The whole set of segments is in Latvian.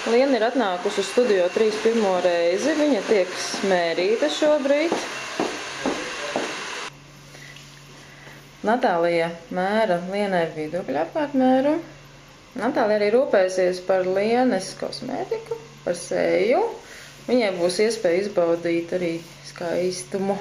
Liena ir atnākusi uz Studio 3 pirmo reizi. Viņa tiek smērīta šobrīd. Natālija mēra Lienai viedokļu apkārtmēru. Natālija arī rūpēsies par Lienes kosmētiku, par seju. Viņai būs iespēja izbaudīt arī skaistumu.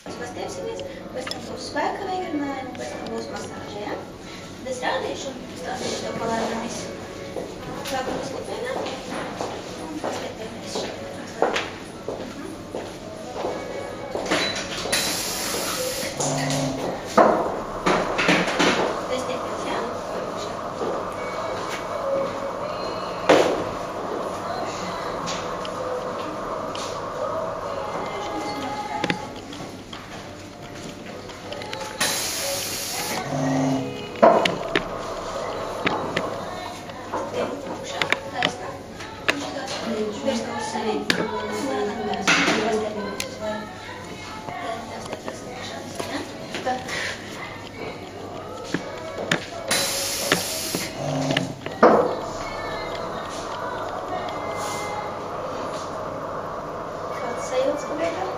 Pastiepsimies, pēc tam būs spēka vingrinājumi, pēc tam būs masāža, ja? Tad es rādīšu un stāstīšu tev palēnām visu. Sākam uzlūpienā un pastiepties šeit. Pastiepties, ja?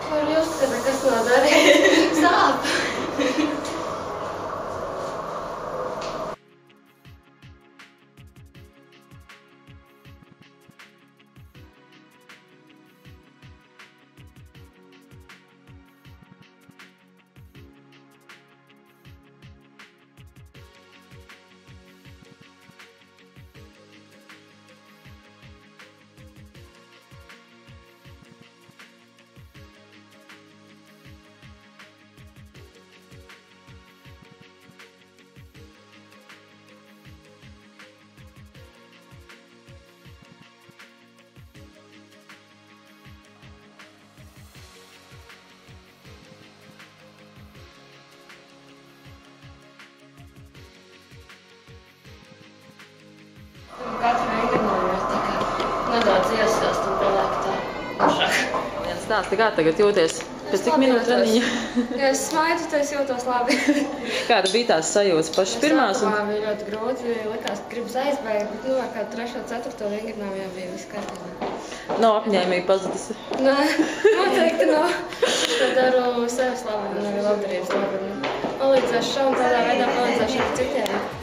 Var just, ka nekas nav darīts. Sāp! Katru vingrinājumu tā kā nedaudz iesāst un paliek tā plašāk. Viens stāsti, kā tagad jūties? Pēc cik minūtes treniņa? Ja es smaidu, tad es jūtos labi. Kāda bija tās sajūtas pašas pirmās? Sākumā bija ļoti grūti, likās, ka gribas aizbēgt, bet nu, kā 3. un 4. vingrinājumu jau bija viss kārtībā. Nav apņēmība pazudusi? Nē, noteikti nav. Tad daru sevis labi un arī labdarības labi. Palīdzēšu šau un tādā veidā palīdzēšu arī citiem.